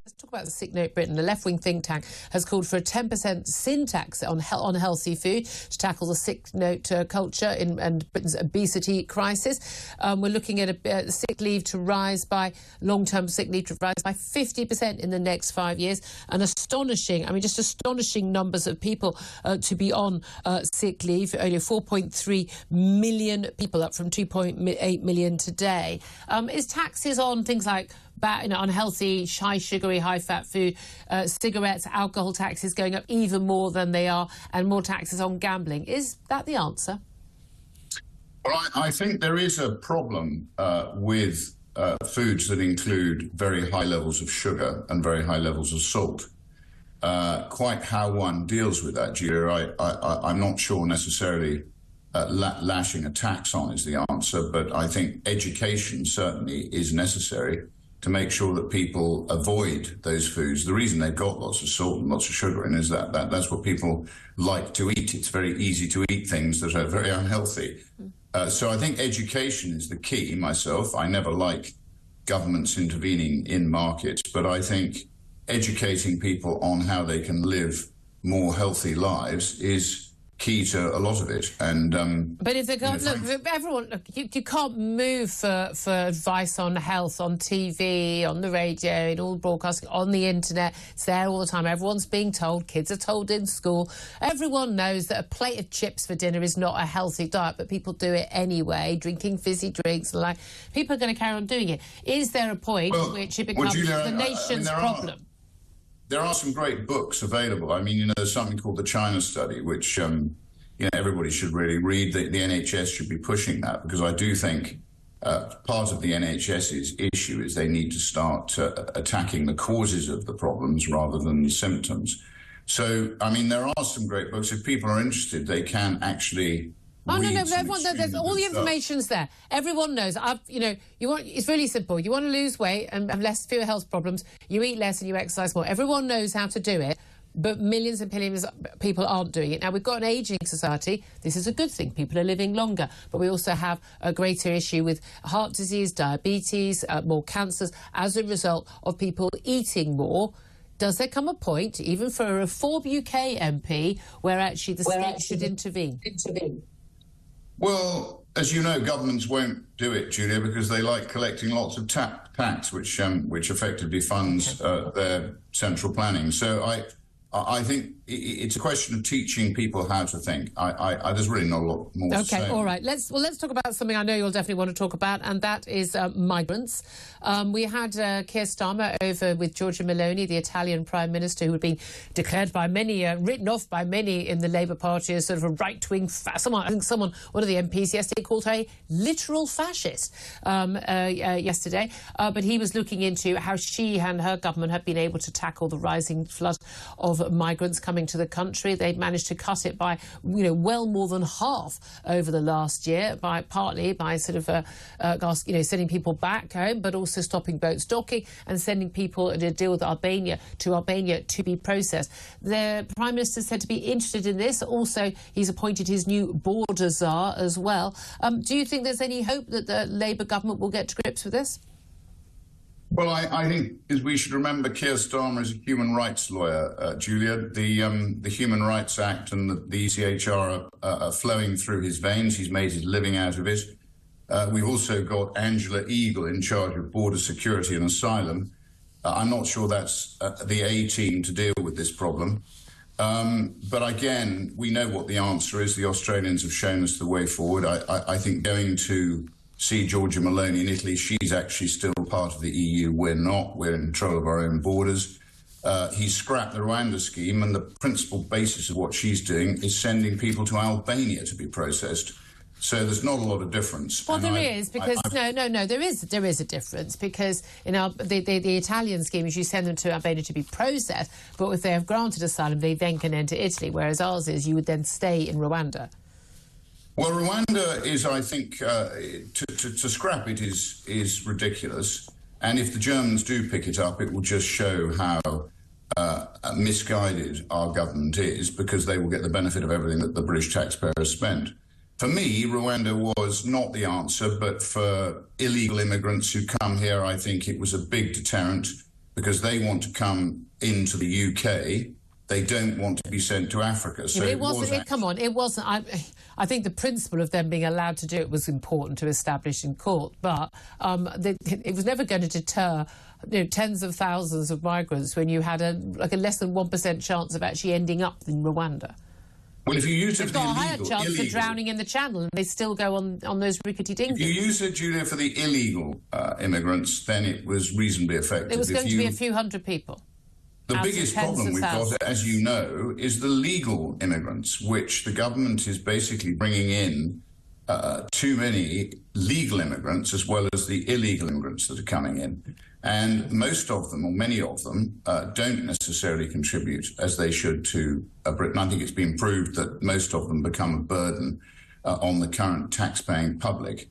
Let's talk about the Sick Note Britain. The left-wing think tank has called for a 10% sin tax on healthy food to tackle the sick note culture and Britain's obesity crisis. We're looking at sick leave to rise by, long-term sick leave to rise by 50% in the next 5 years. And astonishing numbers of people to be on sick leave. Only 4.3 million people, up from 2.8 million today. Is taxes on things like unhealthy, high sugary, high fat food, cigarettes, alcohol taxes going up even more than they are, and more taxes on gambling? Is that the answer? Well, I think there is a problem with foods that include very high levels of sugar and very high levels of salt. Quite how one deals with that, Julia, I'm not sure necessarily lashing a tax on is the answer, but I think education certainly is necessary to make sure that people avoid those foods. The reason they've got lots of salt and lots of sugar in is that's what people like to eat. It's very easy to eat things that are very unhealthy. So I think education is the key myself. I never like governments intervening in markets, but I think educating people on how they can live more healthy lives is key to a lot of it. And but if they can't you can't move for advice on health on TV, on the radio, in all broadcasting, on the internet. It's there all the time. Everyone's being told. Kids are told in school. Everyone knows that a plate of chips for dinner is not a healthy diet, but people do it anyway, drinking fizzy drinks. Like, people are going to carry on doing it. Is there a point at which it becomes the nation's problem? There are some great books available. I mean, there's something called the China Study, which, everybody should really read. The NHS should be pushing that, because I do think part of the NHS's issue is they need to start attacking the causes of the problems rather than the symptoms. So, I mean, there are some great books. If people are interested, they can actually... There's all the information's there. Everyone knows. It's really simple. You want to lose weight and have fewer health problems, you eat less and you exercise more. Everyone knows how to do it, but millions and millions of people aren't doing it. Now, we've got an ageing society. This is a good thing. People are living longer. But we also have a greater issue with heart disease, diabetes, more cancers as a result of people eating more. Does there come a point, even for a Reform UK MP, where actually the state should intervene? Well, as you know, governments won't do it, Julia, because they like collecting lots of tax, which effectively funds their central planning. So I think it's a question of teaching people how to think. There's really not a lot more to say. Okay, all right. Let's talk about something I know you'll definitely want to talk about, and that is migrants. We had Keir Starmer over with Giorgia Meloni, the Italian Prime Minister, who had been declared by many, written off by many in the Labour Party as sort of a right-wing... one of the MPs yesterday called her a literal fascist yesterday. But he was looking into how she and her government have been able to tackle the rising flood of migrants coming to the country. They've managed to cut it by, well more than half over the last year, partly by sort of, sending people back home, but also stopping boats docking and sending people to deal with Albania to be processed. The Prime Minister said to be interested in this. Also, he's appointed his new border czar as well. Do you think there's any hope that the Labour government will get to grips with this? Well, I think we should remember Keir Starmer is a human rights lawyer, Julia. The Human Rights Act and the ECHR are flowing through his veins. He's made his living out of it. We've also got Angela Eagle in charge of border security and asylum. I'm not sure that's the A-team to deal with this problem. But again, we know what the answer is. The Australians have shown us the way forward. I think going to see Giorgia Meloni in Italy, she's actually still part of the EU. We're not. We're in control of our own borders. He scrapped the Rwanda scheme, and the principal basis of what she's doing is sending people to Albania to be processed. So there's not a lot of difference. Well, there is, because there is a difference, because the Italian scheme is you send them to Albania to be processed, but if they have granted asylum, they then can enter Italy, whereas ours is you would then stay in Rwanda. Well, Rwanda is, I think, to scrap it is ridiculous. And if the Germans do pick it up, it will just show how misguided our government is, because they will get the benefit of everything that the British taxpayer has spent. For me, Rwanda was not the answer, but for illegal immigrants who come here, I think it was a big deterrent, because they want to come into the UK. They don't want to be sent to Africa. So it wasn't. Come on, it wasn't. I think the principle of them being allowed to do it was important to establish in court, but it was never going to deter tens of thousands of migrants when you had a less than 1% chance of actually ending up in Rwanda. Well, if you use it for the illegal... They've got a higher chance of drowning in the channel, and they still go on those rickety dinghies. If you use it, Julia, for the illegal immigrants, then it was reasonably effective. It was going to be a few hundred people. The biggest problem we've got, as you know, is the legal immigrants, which the government is basically bringing in too many legal immigrants as well as the illegal immigrants that are coming in. And most of them, or many of them, don't necessarily contribute as they should to Britain. I think it's been proved that most of them become a burden on the current tax-paying public.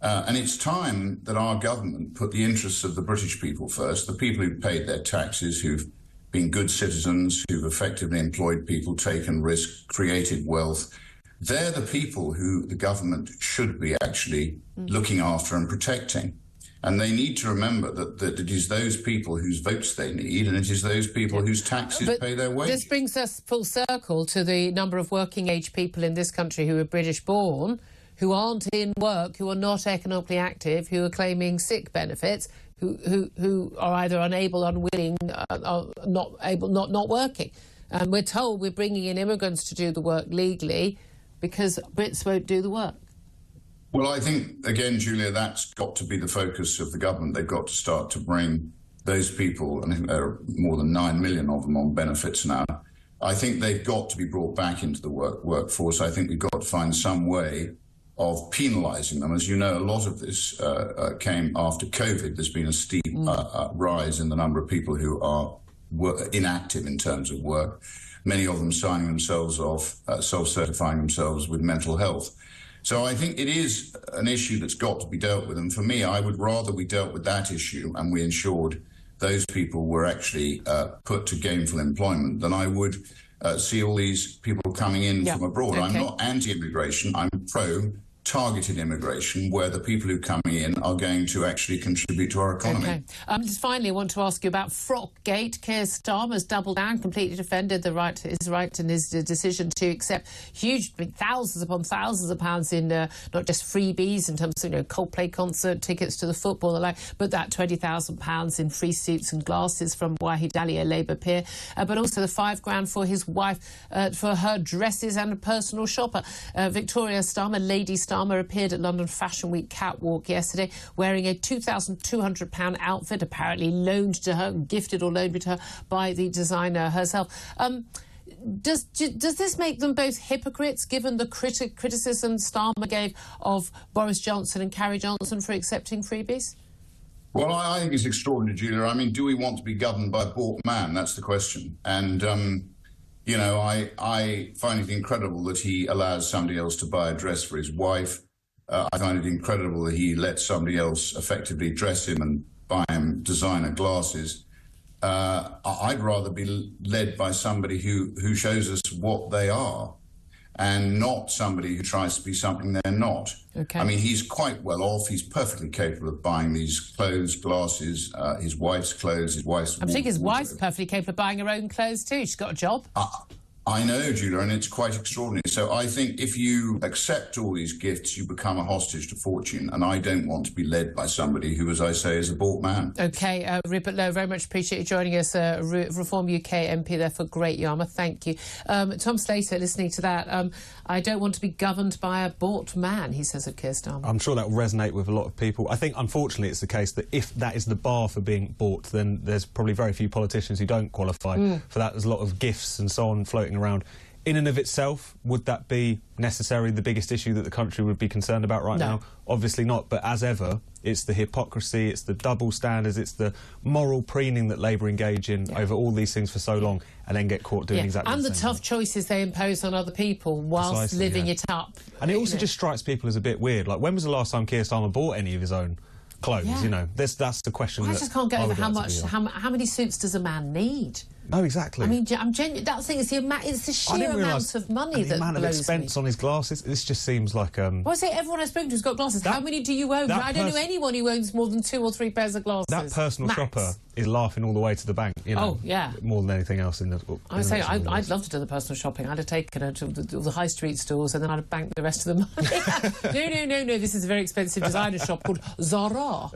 And it's time that our government put the interests of the British people first, the people who've paid their taxes, who've been good citizens, who've effectively employed people, taken risks, created wealth. They're the people who the government should be actually looking after and protecting. And they need to remember that it is those people whose votes they need, and it is those people whose taxes pay their wages. This brings us full circle to the number of working-age people in this country who are British-born, who aren't in work, who are not economically active, who are claiming sick benefits, who are either unable, unwilling, not working. And we're told we're bringing in immigrants to do the work legally because Brits won't do the work. Well, I think, again, Julia, that's got to be the focus of the government. They've got to start to bring those people, and I think there are more than 9 million of them on benefits now. I think they've got to be brought back into the workforce. I think we've got to find some way of penalising them. As you know, a lot of this came after COVID. There's been a steep rise in the number of people who are inactive in terms of work, many of them signing themselves off, self-certifying themselves with mental health. So I think it is an issue that's got to be dealt with. And for me, I would rather we dealt with that issue and we ensured those people were actually put to gainful employment than I would see all these people coming in from abroad. Okay. I'm not anti-immigration. I'm pro-targeted immigration, where the people who come in are going to actually contribute to our economy. Okay. Just finally, I want to ask you about Frockgate. Keir Starmer has doubled down, completely defended his right and his decision to accept huge, thousands upon thousands of pounds in not just freebies in terms of Coldplay concert tickets to the football, and but that £20,000 in free suits and glasses from Wahid Ali, a Labour peer, but also the £5,000 for his wife for her dresses and a personal shopper. Victoria Starmer, Lady Starmer, appeared at London Fashion Week catwalk yesterday wearing a £2,200 outfit, apparently loaned to her, gifted or loaned to her by the designer herself. Does this make them both hypocrites, given the criticism Starmer gave of Boris Johnson and Carrie Johnson for accepting freebies? Well, I think it's extraordinary, Julia. I mean, do we want to be governed by a bought man? That's the question. And I find it incredible that he allows somebody else to buy a dress for his wife. I find it incredible that he lets somebody else effectively dress him and buy him designer glasses. I'd rather be led by somebody who shows us what they are, and not somebody who tries to be something they're not. Okay. I mean, he's quite well off. He's perfectly capable of buying these clothes, glasses, his wife's clothes, his wife's... I think his wife's perfectly capable of buying her own clothes too. She's got a job. I know, Julia, and it's quite extraordinary. So I think if you accept all these gifts, you become a hostage to fortune, and I don't want to be led by somebody who, as I say, is a bought man. OK, Rupert Lowe, very much appreciate you joining us. Reform UK MP there for Great Yarmouth. Thank you. Tom Slater, listening to that, I don't want to be governed by a bought man, he says of Keir Starmer. I'm sure that will resonate with a lot of people. I think, unfortunately, it's the case that if that is the bar for being bought, then there's probably very few politicians who don't qualify for that. There's a lot of gifts and so on floating around. In and of itself, would that be necessarily the biggest issue that the country would be concerned about right now? Obviously not, but as ever, it's the hypocrisy, it's the double standards, it's the moral preening that Labour engage in over all these things for so long and then get caught doing exactly the same. And the tough choices they impose on other people whilst living it up. And it also just strikes people as a bit weird. Like, when was the last time Keir Starmer bought any of his own clothes? That's the question. I just can't get over how many suits does a man need? No, exactly. I mean, I'm genuine. That thing is it's the sheer amount of money that the amount of blows expense me. on his glasses. This just seems like. Well, I say everyone I've spoken to has got glasses. How many do you own? I don't know anyone who owns more than 2 or 3 pairs of glasses. That personal shopper is laughing all the way to the bank. You know, oh yeah, more than anything else in the. I say I'd love to do the personal shopping. I'd have taken her to the high street stores and then I'd have banked the rest of the money. No. This is a very expensive designer shop called Zara.